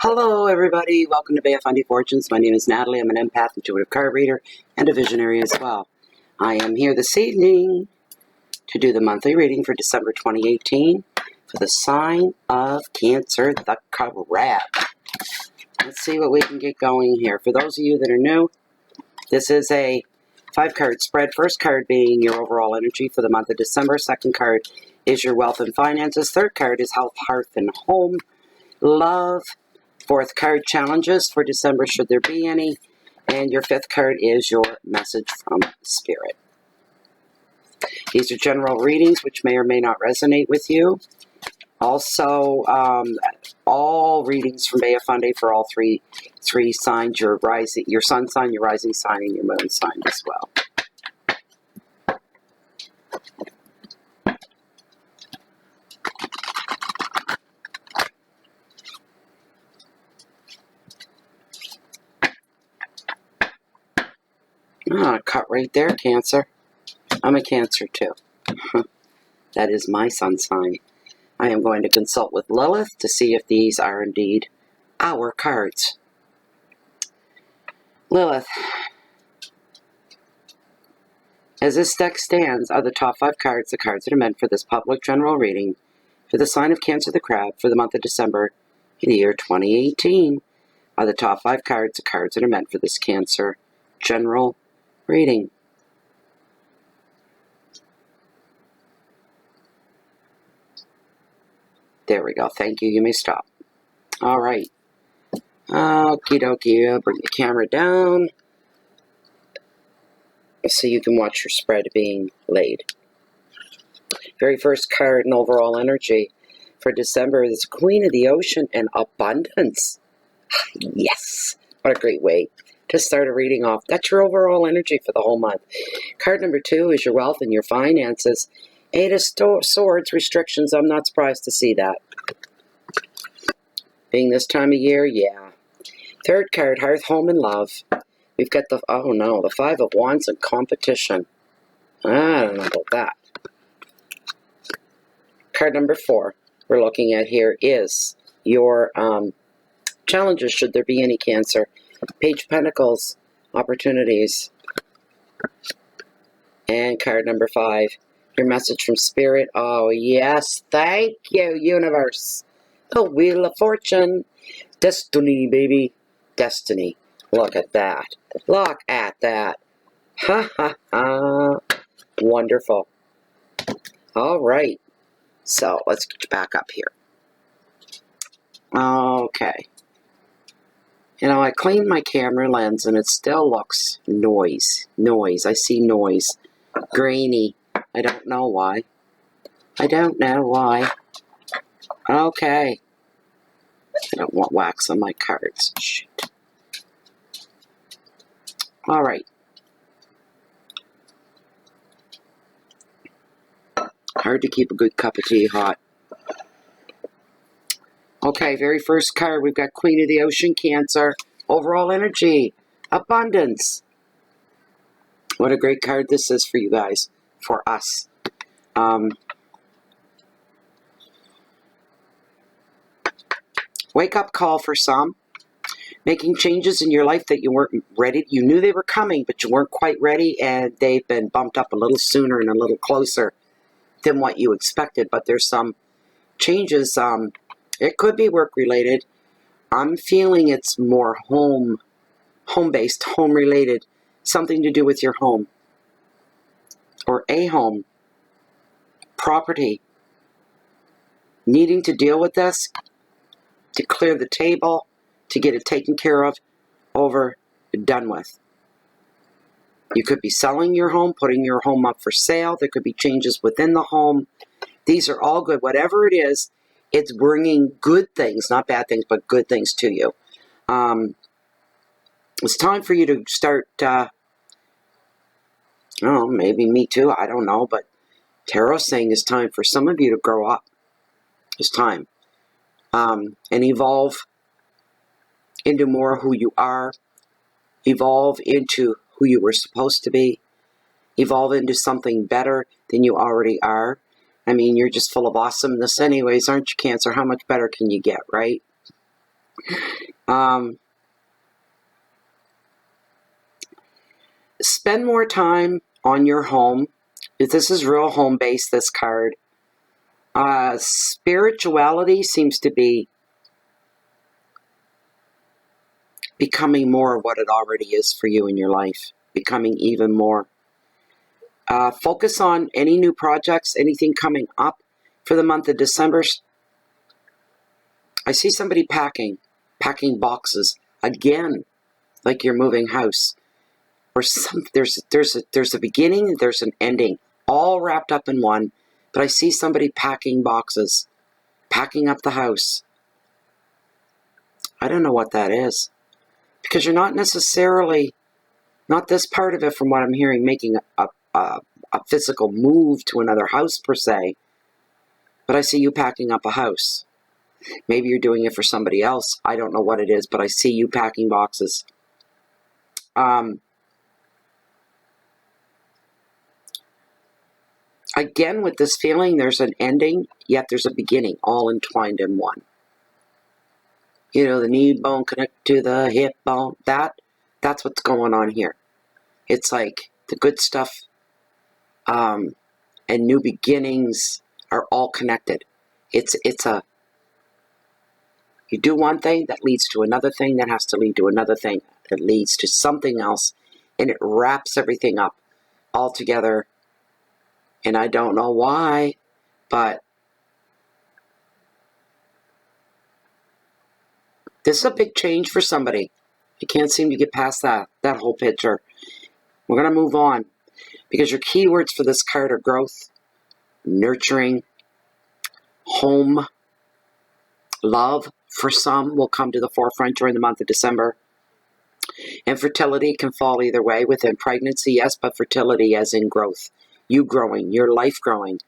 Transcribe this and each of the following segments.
Hello, everybody. Welcome to Bay of Fundy Fortunes. My name is Natalie. I'm an empath, intuitive card reader, and a visionary as well. I am here this evening to do the monthly reading for December 2018 for the sign of Cancer, the crab. Let's see what we can get going here. For those of you that are new, this is a 5-card spread. First card being your overall energy for the month of December. Second card is your wealth and finances. Third card is health, hearth, and home. Love. Fourth card, challenges for December, should there be any. And your fifth card is your message from Spirit. These are general readings, which may or may not resonate with you. Also, all readings from Bay of Fundy for all three signs, your sun sign, your rising sign, and your moon sign as well. Cut right there, Cancer. I'm a Cancer too. That is my sun sign. I am going to consult with Lilith to see if these are indeed our cards. Lilith, as this deck stands, are the top 5 cards, the cards that are meant for this public general reading for the sign of Cancer the Crab for the month of December in the year 2018. Are the top 5 cards, the cards that are meant for this Cancer general reading. There we go. Thank you. You may stop. All right. Okie dokie. I'll bring the camera down so you can watch your spread being laid. Very first card in overall energy for December is Queen of the Ocean and Abundance. Yes. What a great way to start a reading off. That's your overall energy for the whole month. Card number 2 is your wealth and your finances. 8 of Swords, restrictions. I'm not surprised to see that. Being this time of year, yeah. Third card, hearth, home, and love. We've got the 5 of Wands and competition. I don't know about that. Card number 4 we're looking at here is your challenges, should there be any, Cancer. Page of Pentacles, opportunities. And card number 5, your message from Spirit. Oh, yes. Thank you, universe. The Wheel of Fortune. Destiny, baby. Destiny. Look at that. Look at that. Ha, ha, ha. Wonderful. All right. So, let's get you back up here. Okay. You know, I cleaned my camera lens and it still looks noise. I see noise. Grainy. I don't know why. Okay. I don't want wax on my cards. Shoot. All right. Hard to keep a good cup of tea hot. Okay, very first card, we've got Queen of the Ocean, Cancer. Overall energy, abundance. What a great card this is for you guys, for us. Wake up call for some. Making changes in your life that you weren't ready. You knew they were coming, but you weren't quite ready, and they've been bumped up a little sooner and a little closer than what you expected. But there's some changes. It could be work-related. I'm feeling it's more home-based, home-related. Something to do with your home. Or a home. Property. Needing to deal with this. To clear the table. To get it taken care of. Over. Done with. You could be selling your home. Putting your home up for sale. There could be changes within the home. These are all good. Whatever it is, it's bringing good things, not bad things, but good things to you. It's time for you to start, maybe me too, I don't know, but Tarot's saying it's time for some of you to grow up. It's time. And evolve into more who you are. Evolve into who you were supposed to be. Evolve into something better than you already are. I mean, you're just full of awesomeness anyways, aren't you, Cancer? How much better can you get, right? Spend more time on your home. This is real home-based, this card. Spirituality seems to be becoming more of what it already is for you in your life. Becoming even more. Focus on any new projects, anything coming up for the month of December. I see somebody packing boxes again, like you're moving house. Or there's a beginning, there's an ending, all wrapped up in one. But I see somebody packing boxes, packing up the house. I don't know what that is, because you're not necessarily, not this part of it from what I'm hearing, making a physical move to another house per se. But I see you packing up a house. Maybe you're doing it for somebody else. I don't know what it is, but I see you packing boxes. Again, with this feeling, there's an ending, yet there's a beginning, all entwined in one. You know, the knee bone connect to the hip bone. That's what's going on here. It's like the good stuff and new beginnings are all connected. It's you do one thing that leads to another thing that has to lead to another thing that leads to something else, and it wraps everything up all together. And I don't know why, but this is a big change for somebody. I can't seem to get past that whole picture. We're going to move on, because your keywords for this card are growth, nurturing, home, love. For some, will come to the forefront during the month of December. And fertility can fall either way within pregnancy, yes, but fertility as in growth. You growing, your life growing.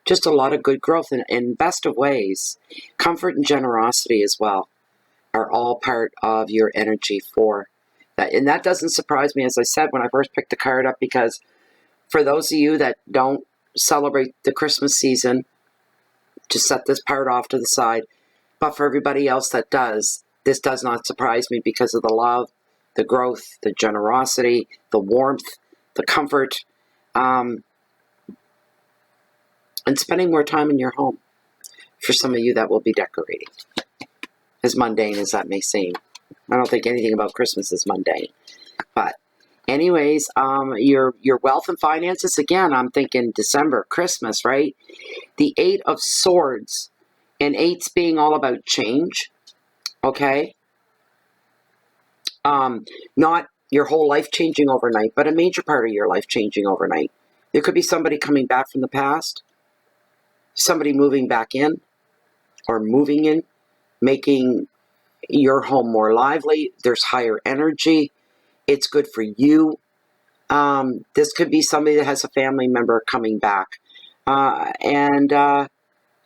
Just a lot of good growth in best of ways. Comfort and generosity as well are all part of your energy for that. And that doesn't surprise me, as I said, when I first picked the card up, because for those of you that don't celebrate the Christmas season, just set this part off to the side. But for everybody else that does, this does not surprise me, because of the love, the growth, the generosity, the warmth, the comfort, and spending more time in your home. For some of you that will be decorating. As mundane as that may seem. I don't think anything about Christmas is mundane. But anyways, your wealth and finances, again, I'm thinking December, Christmas, right? The 8 of Swords, and 8's being all about change, okay? Not your whole life changing overnight, but a major part of your life changing overnight. There could be somebody coming back from the past, somebody moving back in, or moving in, making your home more lively. There's higher energy. It's good for you. This could be somebody that has a family member coming back. And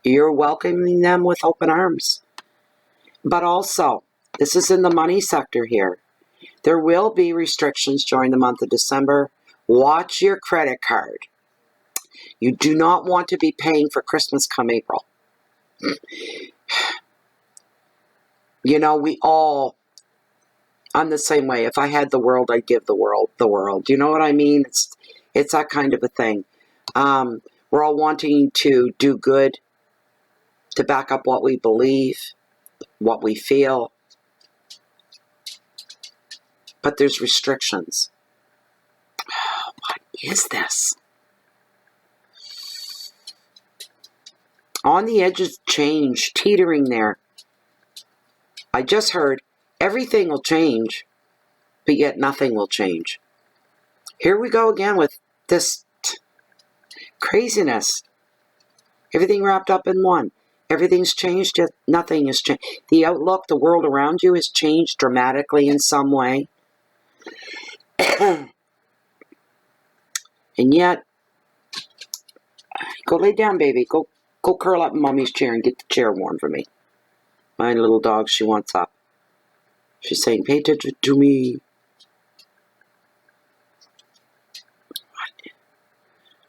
you're welcoming them with open arms. But also, this is in the money sector here. There will be restrictions during the month of December. Watch your credit card. You do not want to be paying for Christmas come April. You know, I'm the same way. If I had the world, I'd give the world the world. You know what I mean? It's that kind of a thing. We're all wanting to do good, to back up what we believe, what we feel. But there's restrictions. What is this? On the edge of change, teetering there. I just heard everything will change, but yet nothing will change. Here we go again with this craziness. Everything wrapped up in one. Everything's changed, yet nothing has changed. The outlook, the world around you has changed dramatically in some way. And yet, go lay down, baby. Go curl up in mommy's chair and get the chair warm for me. My little dog, she wants up. She's saying, pay attention to me.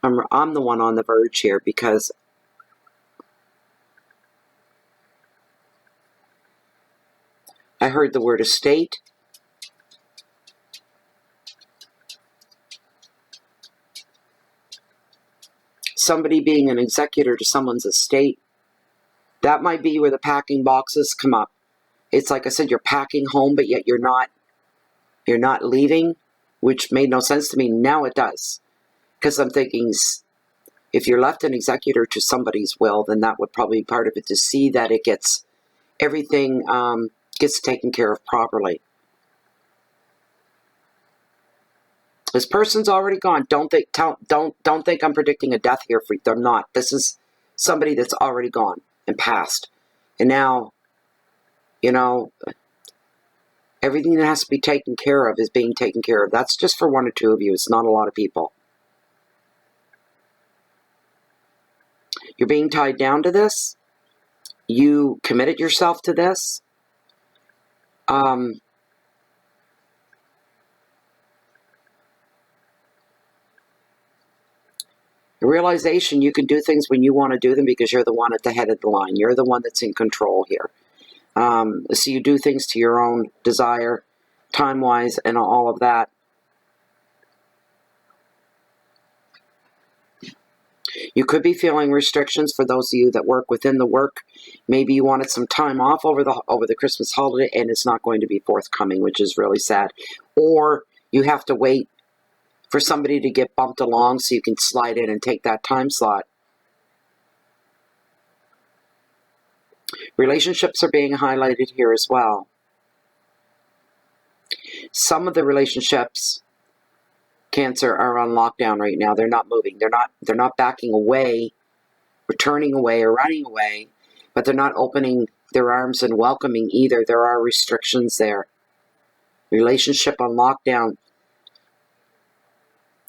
I'm the one on the verge here, because I heard the word estate. Somebody being an executor to someone's estate. That might be where the packing boxes come up. It's like I said, you're packing home, but yet you're not leaving, which made no sense to me. Now it does. Because I'm thinking, if you're left an executor to somebody's will, then that would probably be part of it, to see that it gets, everything gets taken care of properly. This person's already gone. Don't think I'm predicting a death here for you. I'm not. This is somebody that's already gone and passed. And now, you know, everything that has to be taken care of is being taken care of. That's just for 1 or 2 of you. It's not a lot of people. You're being tied down to this. You committed yourself to this. The realization you can do things when you want to do them because you're the one at the head of the line. You're the one that's in control here. So you do things to your own desire, time-wise, and all of that. You could be feeling restrictions for those of you that work within the work. Maybe you wanted some time off over the Christmas holiday, and it's not going to be forthcoming, which is really sad. Or you have to wait for somebody to get bumped along so you can slide in and take that time slot. Relationships are being highlighted here as well. Some of the relationships, Cancer, are on lockdown right now. They're not moving. They're not backing away, returning away, or running away, but they're not opening their arms and welcoming either. There are restrictions there. Relationship on lockdown.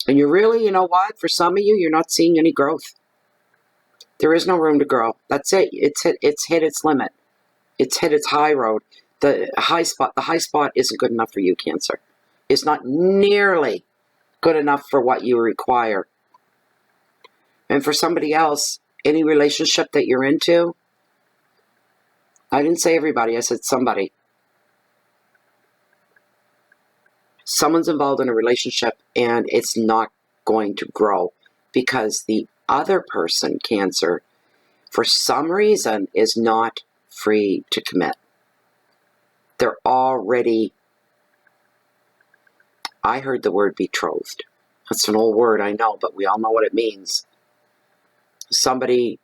And you're really, you know what? For some of you, you're not seeing any growth. There is no room to grow. That's it. It's hit its limit. It's hit its high road. The high spot isn't good enough for you, Cancer. It's not nearly good enough for what you require. And for somebody else, any relationship that you're into, I didn't say everybody, I said somebody. Someone's involved in a relationship and it's not going to grow because the other person, Cancer, for some reason is not free to commit. They're already, I heard the word betrothed. That's an old word, I know, but we all know what it means. Somebody,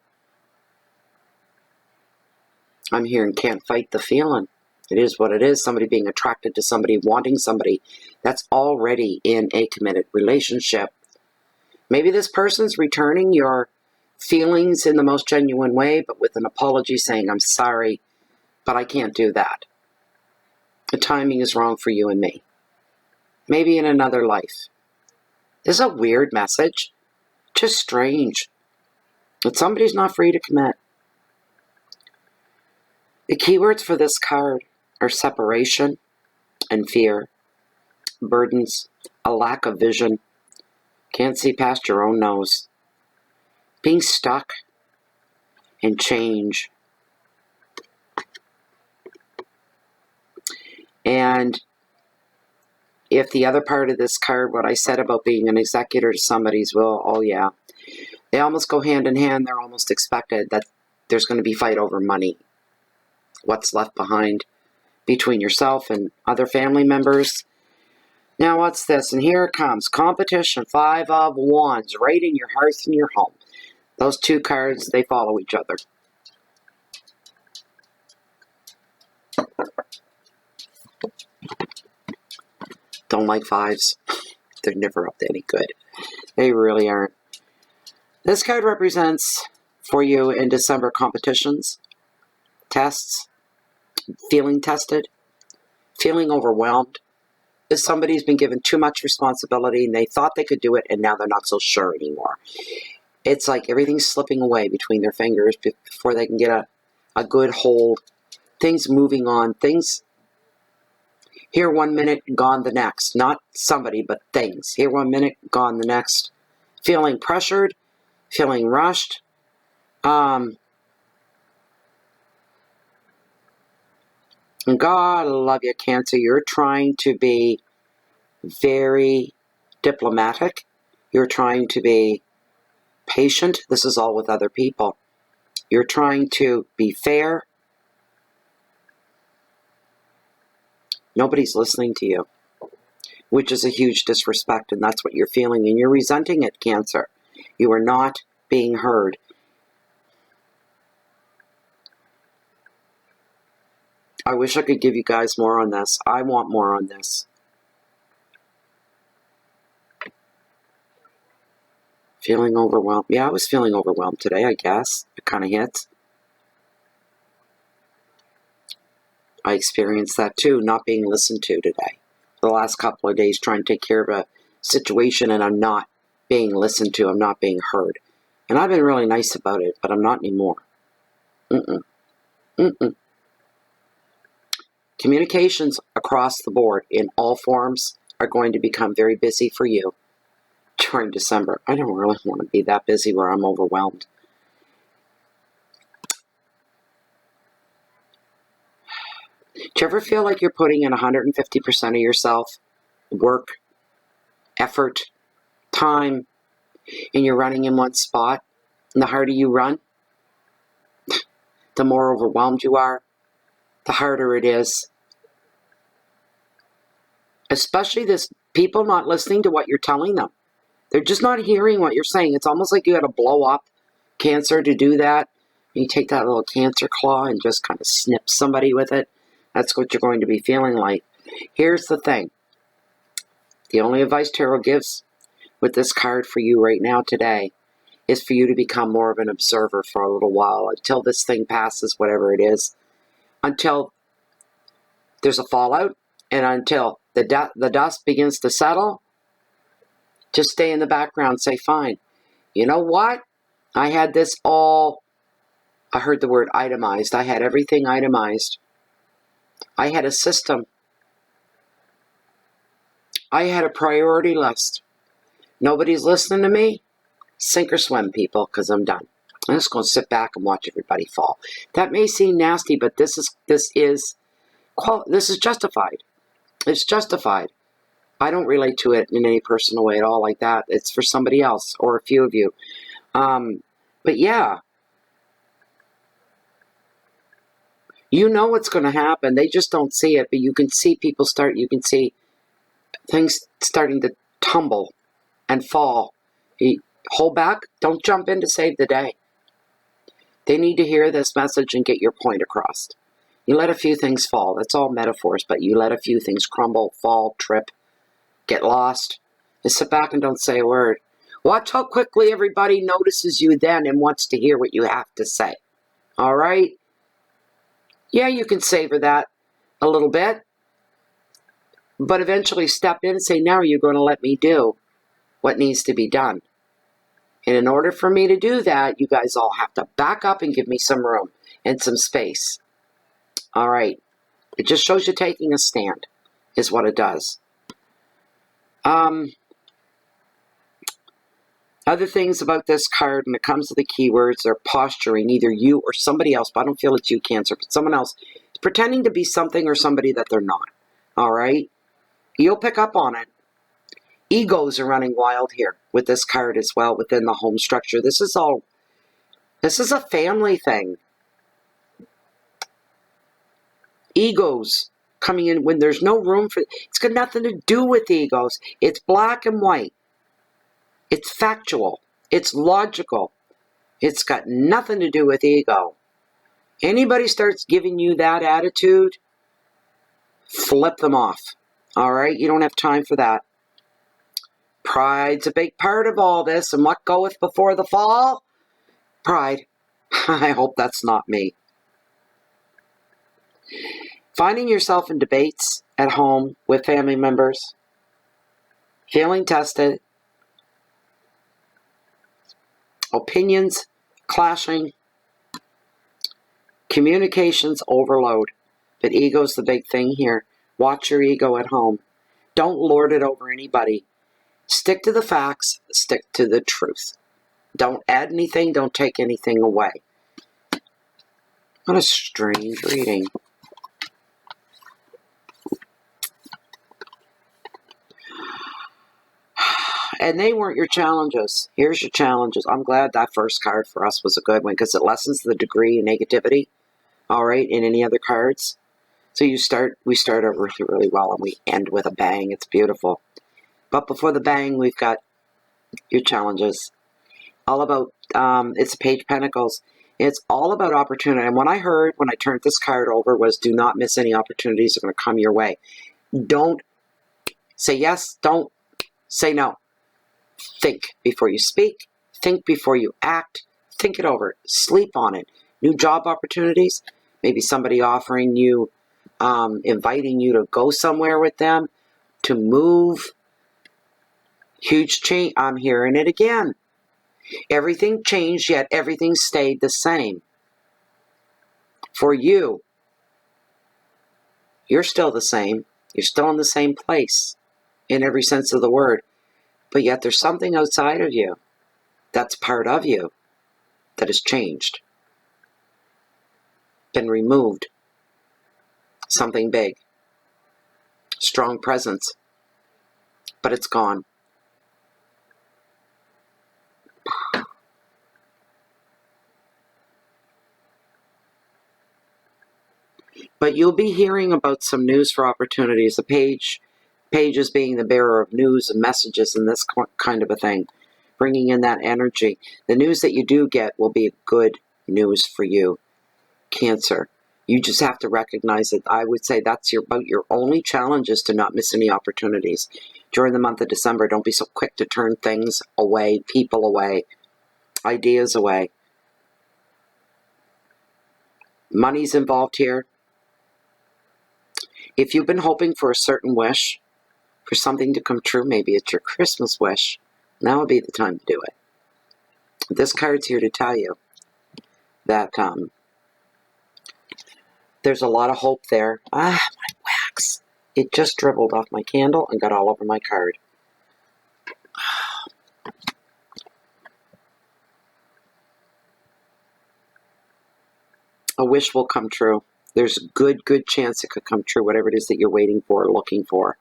I'm hearing, can't fight the feeling. It is what it is. Somebody being attracted to somebody, wanting somebody that's already in a committed relationship. Maybe this person's returning your feelings in the most genuine way, but with an apology saying, I'm sorry, but I can't do that. The timing is wrong for you and me. Maybe in another life. This is a weird message. Just strange. That somebody's not free to commit. The keywords for this card are separation and fear, burdens, a lack of vision, can't see past your own nose, being stuck, and change. And if the other part of this card, what I said about being an executor to somebody's will, oh yeah, they almost go hand in hand. They're almost expected that there's going to be fight over money. What's left behind between yourself and other family members. Now what's this? And here it comes. Competition, 5 of Wands, right in your hearth and your home. Those two cards, they follow each other. Don't like 5s. They're never up to any good. They really aren't. This card represents for you in December competitions, tests, feeling tested, feeling overwhelmed. If somebody's been given too much responsibility and they thought they could do it and now they're not so sure anymore. It's like everything's slipping away between their fingers before they can get a good hold. Things moving on. Things here 1 minute, gone the next. Not somebody, but things. Here 1 minute, gone the next. Feeling pressured, feeling rushed. And God love you, Cancer. You're trying to be very diplomatic. You're trying to be patient. This is all with other people. You're trying to be fair. Nobody's listening to you, which is a huge disrespect, and that's what you're feeling, and you're resenting it, Cancer. You are not being heard. I wish I could give you guys more on this. I want more on this. Feeling overwhelmed. Yeah, I was feeling overwhelmed today, I guess. It kind of hits. I experienced that too, not being listened to today. The last couple of days trying to take care of a situation, and I'm not being listened to. I'm not being heard. And I've been really nice about it, but I'm not anymore. Communications across the board in all forms are going to become very busy for you during December. I don't really want to be that busy where I'm overwhelmed. Do you ever feel like you're putting in 150% of yourself, work, effort, time, and you're running in one spot? And the harder you run, the more overwhelmed you are, the harder it is. Especially this people not listening to what you're telling them. They're just not hearing what you're saying. It's almost like you got to blow up, Cancer, to do that. You take that little Cancer claw and just kind of snip somebody with it. That's what you're going to be feeling like. Here's the thing. The only advice Tarot gives with this card for you right now today is for you to become more of an observer for a little while until this thing passes, whatever it is, until there's a fallout, and until the dust begins to settle. Just stay in the background. Say, fine. You know what? I had this all, I heard the word itemized. I had everything itemized. I had a system. I had a priority list. Nobody's listening to me. Sink or swim, people, because I'm done. I'm just going to sit back and watch everybody fall. That may seem nasty, but this is justified. It's justified. I don't relate to it in any personal way at all like that. It's for somebody else or a few of you. But yeah, you know what's going to happen. They just don't see it, but you can see people you can see things starting to tumble and fall. Hold back. Don't jump in to save the day. They need to hear this message and get your point across. You let a few things fall. That's all metaphors, but you let a few things crumble, fall, trip, get lost. Just sit back and don't say a word. Watch how quickly everybody notices you then and wants to hear what you have to say. All right? Yeah, you can savor that a little bit, but eventually step in and say, now are you going to let me do what needs to be done? And in order for me to do that, you guys all have to back up and give me some room and some space. All right. It just shows you taking a stand is what it does. Other things about this card when it comes to the keywords are posturing, either you or somebody else, but I don't feel it's you, Cancer, but someone else is pretending to be something or somebody that they're not. All right? You'll pick up on it. Egos are running wild here with this card as well within the home structure. This is a family thing. Egos coming in when there's no room for, it's got nothing to do with egos. It's black and white. It's factual. It's logical. It's got nothing to do with ego. Anybody starts giving you that attitude, flip them off. All right? You don't have time for that. Pride's a big part of all this. And what goeth before the fall? Pride. I hope that's not me. Finding yourself in debates at home with family members. Feeling tested. Opinions clashing. Communications overload. But ego's the big thing here. Watch your ego at home. Don't lord it over anybody. Stick to the facts. Stick to the truth. Don't add anything. Don't take anything away. What a strange reading. And they weren't your challenges. Here's your challenges. I'm glad that first card for us was a good one because it lessens the degree of negativity, all right, in any other cards. So we start out really, really well and we end with a bang. It's beautiful. But before the bang, we've got your challenges. All about, it's a Page of Pentacles. It's all about opportunity. And what I heard when I turned this card over was do not miss any opportunities that are going to come your way. Don't say yes. Don't say no. Think before you speak. Think before you act. Think it over. Sleep on it. New job opportunities. Maybe somebody offering you, inviting you to go somewhere with them, to move. Huge change. I'm hearing it again. Everything changed, yet everything stayed the same. For you, you're still the same. You're still in the same place in every sense of the word. But yet there's something outside of you that's part of you that has changed, been removed. Something big, strong presence, but it's gone. But you'll be hearing about some news for opportunities. The page is being the bearer of news and messages and this kind of a thing, bringing in that energy. The news that you do get will be good news for you, Cancer. You just have to recognize it. I would say that's about your only challenge is to not miss any opportunities. During the month of December, don't be so quick to turn things away, people away, ideas away. Money's involved here. If you've been hoping for a certain wish, for something to come true, maybe it's your Christmas wish, now would be the time to do it. This card's here to tell you that there's a lot of hope there. My wax. It just dribbled off my candle and got all over my card. A wish will come true. There's a good chance it could come true, whatever it is that you're waiting for or looking for.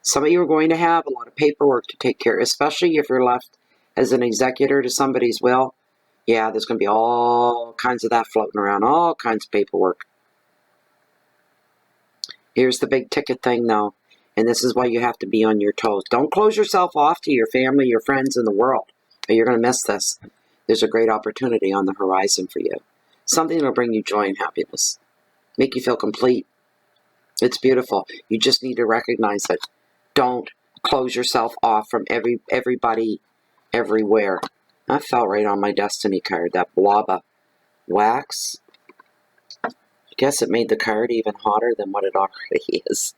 Some of you are going to have a lot of paperwork to take care of, especially if you're left as an executor to somebody's will. Yeah, there's going to be all kinds of that floating around, all kinds of paperwork. Here's the big ticket thing, though, and this is why you have to be on your toes. Don't close yourself off to your family, your friends, and the world, or you're going to miss this. There's a great opportunity on the horizon for you. Something that will bring you joy and happiness, make you feel complete. It's beautiful. You just need to recognize it. Don't close yourself off from everybody, everywhere. That fell right on my destiny card, that blob of wax. I guess it made the card even hotter than what it already is.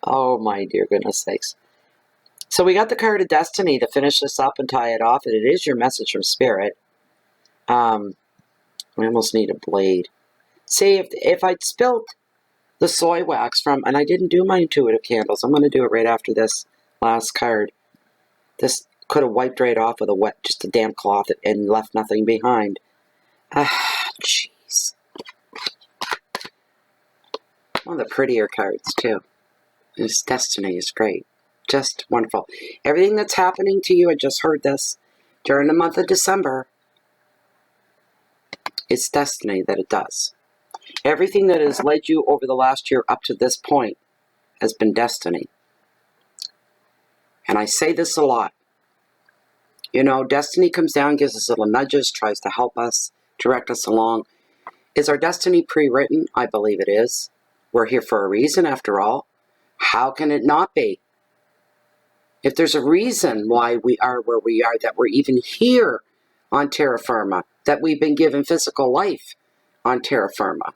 Oh my dear goodness sakes. So we got the card of destiny to finish this up and tie it off, and it is your message from Spirit. I almost need a blade. See, if I'd spilt the soy wax from, and I didn't do my intuitive candles, I'm going to do it right after this last card. This could have wiped right off with just a damp cloth and left nothing behind. Jeez. One of the prettier cards, too. This destiny is great. Just wonderful. Everything that's happening to you, I just heard this, during the month of December, it's destiny that it does. Everything that has led you over the last year up to this point has been destiny. And I say this a lot. You know, destiny comes down, gives us little nudges, tries to help us, direct us along. Is our destiny pre-written? I believe it is. We're here for a reason, after all. How can it not be? If there's a reason why we are where we are, that we're even here on terra firma, that we've been given physical life on terra firma.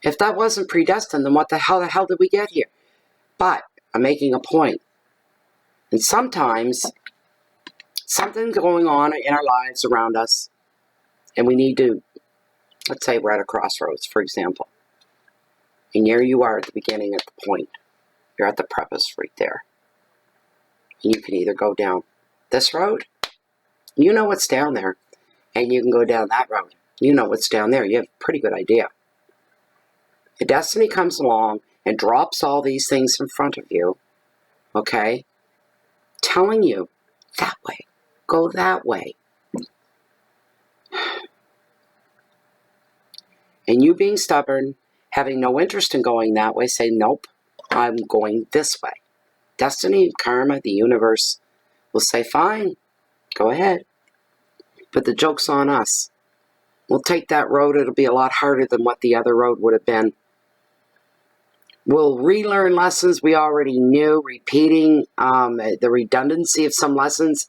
If that wasn't predestined, then what the hell did we get here? But I'm making a point. And sometimes something's going on in our lives around us, and we need to, let's say we're at a crossroads, for example. And here you are at the beginning, at the point. You're at the preface right there. And you can either go down this road, you know what's down there, and you can go down that road. You know what's down there. You have a pretty good idea. The destiny comes along and drops all these things in front of you, okay, telling you that way, go that way. And you being stubborn, having no interest in going that way, say, nope, I'm going this way. Destiny, karma, the universe will say, fine, go ahead. But the joke's on us. We'll take that road. It'll be a lot harder than what the other road would have been. We'll relearn lessons we already knew, repeating the redundancy of some lessons.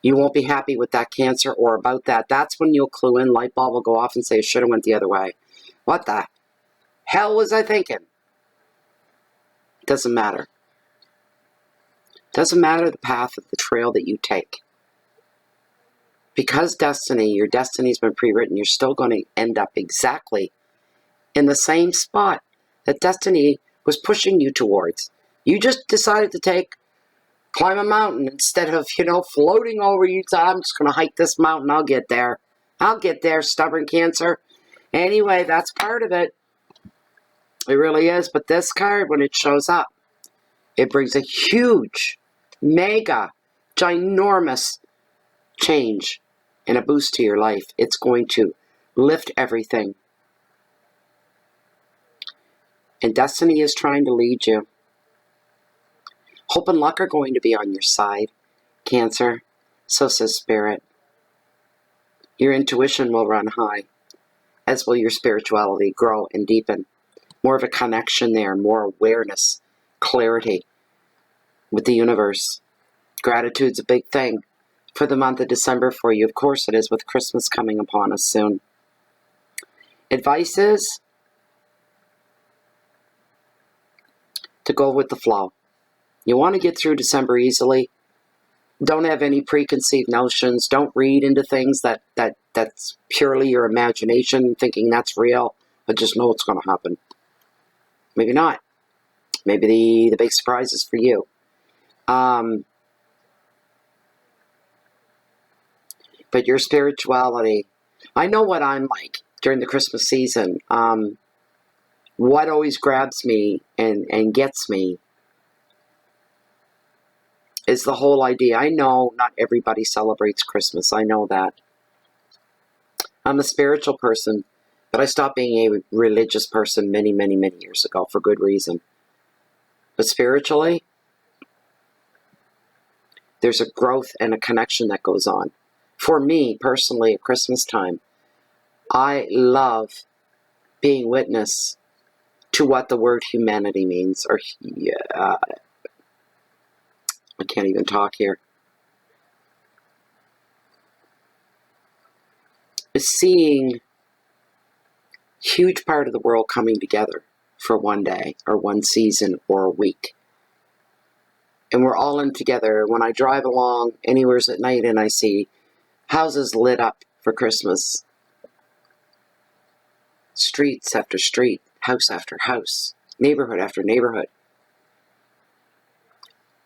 You won't be happy with that, Cancer, or about that. That's when you'll clue in. Light bulb will go off and say, I should have went the other way. What the hell was I thinking? Doesn't matter. Doesn't matter the path of the trail that you take. Because your destiny's been pre-written, you're still going to end up exactly in the same spot that destiny was pushing you towards. You just decided to climb a mountain instead of, floating over. You thought, I'm just going to hike this mountain. I'll get there. I'll get there, stubborn Cancer. Anyway, that's part of it. It really is. But this card, when it shows up, it brings a huge, mega, ginormous change and a boost to your life. It's going to lift everything. And destiny is trying to lead you. Hope and luck are going to be on your side, Cancer. So says Spirit. Your intuition will run high, as will your spirituality grow and deepen. More of a connection there, more awareness, clarity with the universe. Gratitude's a big thing for the month of December for you. Of course it is, with Christmas coming upon us soon. Advice is to go with the flow. You want to get through December easily. Don't have any preconceived notions. Don't read into things that's purely your imagination, thinking that's real, but just know it's going to happen. Maybe not. Maybe the big surprise is for you. But your spirituality, I know what I'm like during the Christmas season. What always grabs me and gets me is the whole idea. I know not everybody celebrates Christmas. I know that. I'm a spiritual person, but I stopped being a religious person many, many, many years ago for good reason. But spiritually, there's a growth and a connection that goes on. For me, personally, at Christmas time, I love being witness to what the word humanity means. Or, I can't even talk here. Seeing huge part of the world coming together for one day or one season or a week. And we're all in together. When I drive along anywhere at night and I see houses lit up for Christmas, streets after street, house after house, neighborhood after neighborhood,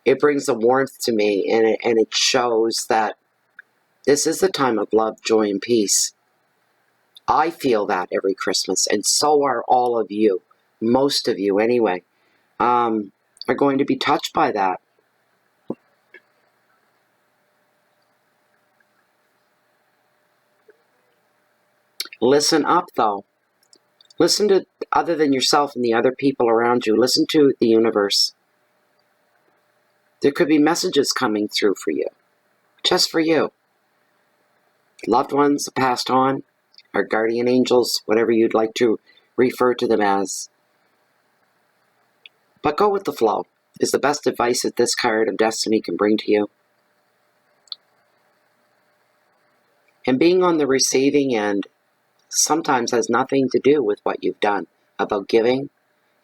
it brings a warmth to me, and it shows that this is a time of love, joy, and peace. I feel that every Christmas, and so are all of you. Most of you, anyway, are going to be touched by that. Listen up, though. Listen to other than yourself and the other people around you. Listen to the universe. There could be messages coming through for you. Just for you. Loved ones passed on, or guardian angels, whatever you'd like to refer to them as. But go with the flow is the best advice that this card of destiny can bring to you. And being on the receiving end sometimes has nothing to do with what you've done, about giving,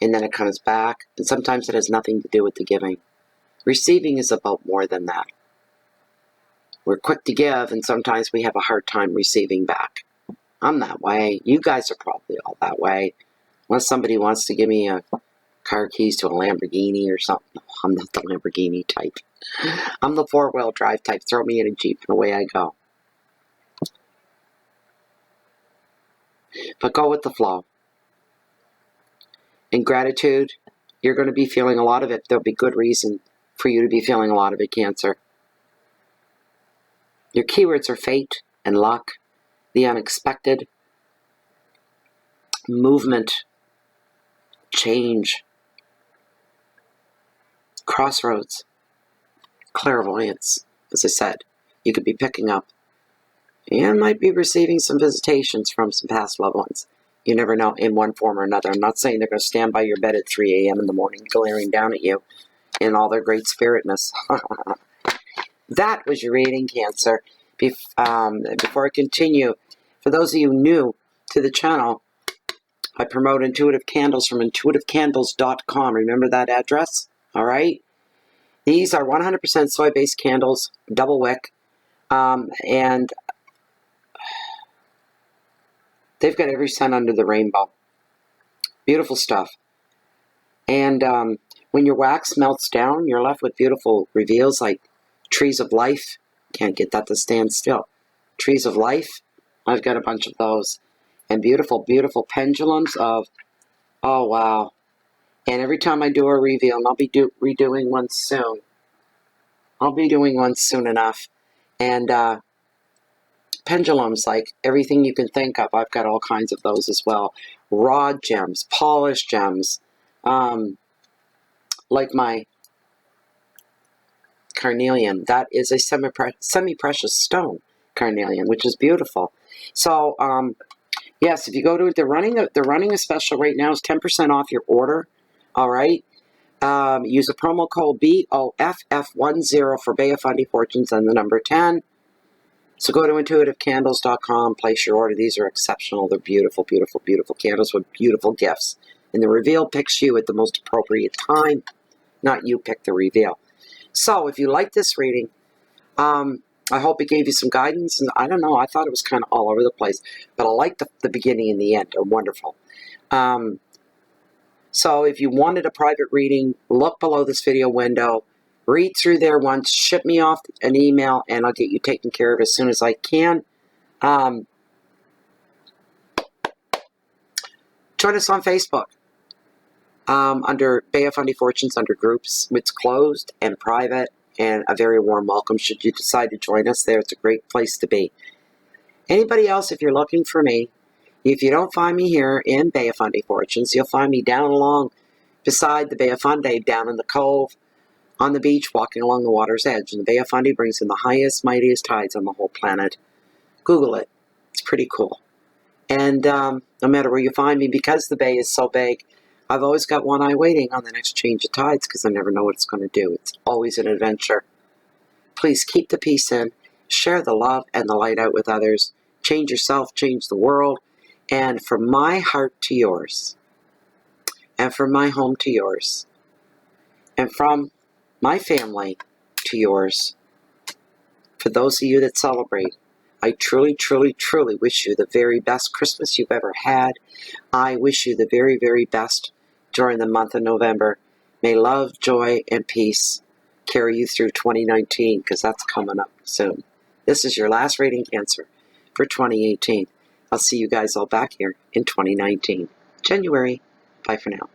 and then it comes back, and sometimes it has nothing to do with the giving. Receiving is about more than that. We're quick to give, and sometimes we have a hard time receiving back. I'm that way. You guys are probably all that way. Unless somebody wants to give me a car keys to a Lamborghini or something. No, I'm not the Lamborghini type. I'm the four-wheel drive type. Throw me in a Jeep and away I go. But go with the flow. In gratitude, you're going to be feeling a lot of it. There'll be good reason for you to be feeling a lot of it, Cancer. Your keywords are fate and luck, the unexpected, movement, change, crossroads, clairvoyance. As I said, you could be picking up and might be receiving some visitations from some past loved ones. You never know, in one form or another. I'm not saying they're going to stand by your bed at 3 a.m. in the morning glaring down at you in all their great spiritness. That was your reading, Cancer. Before I continue, for those of you new to the channel, I promote intuitive candles from intuitivecandles.com. Remember that address? All right? These are 100% soy-based candles, double wick, and they've got every scent under the rainbow. Beautiful stuff. And when your wax melts down, you're left with beautiful reveals like trees of life. Can't get that to stand still. Trees of life. I've got a bunch of those. And beautiful, beautiful pendulums of, oh, wow. And every time I do a reveal, and I'll be redoing one soon. I'll be doing one soon enough. And pendulums, like everything you can think of. I've got all kinds of those as well. Raw gems, polished gems, like my carnelian. That is a semi-precious stone carnelian, which is beautiful. So, yes, if you go to it, they're running a special right now. It's 10% off your order. All right. Use a promo code BOFF10 for Bay of Fundy Fortunes and the number 10. So go to intuitivecandles.com, place your order. These are exceptional. They're beautiful, beautiful, beautiful candles with beautiful gifts. And the reveal picks you at the most appropriate time, not you pick the reveal. So if you like this reading, I hope it gave you some guidance. And I don't know, I thought it was kind of all over the place. But I like the beginning and the end. They're wonderful. So if you wanted a private reading, look below this video window. Read through there once, ship me off an email, and I'll get you taken care of as soon as I can. Join us on Facebook under Bay of Fundy Fortunes, under groups. It's closed and private, and a very warm welcome should you decide to join us there. It's a great place to be. Anybody else, if you're looking for me, if you don't find me here in Bay of Fundy Fortunes, you'll find me down along beside the Bay of Fundy, down in the cove, on the beach, walking along the water's edge. And the Bay of Fundy brings in the highest, mightiest tides on the whole planet. Google it. It's pretty cool. And no matter where you find me, because the bay is so big, I've always got one eye waiting on the next change of tides because I never know what it's going to do. It's always an adventure. Please keep the peace in. Share the love and the light out with others. Change yourself, change the world. And from my heart to yours, and from my home to yours, and from my family to yours, for those of you that celebrate, I truly, truly, truly wish you the very best Christmas you've ever had. I wish you the very, very best during the month of November. May love, joy, and peace carry you through 2019, because that's coming up soon. This is your last reading, Cancer, for 2018. I'll see you guys all back here in 2019. January. Bye for now.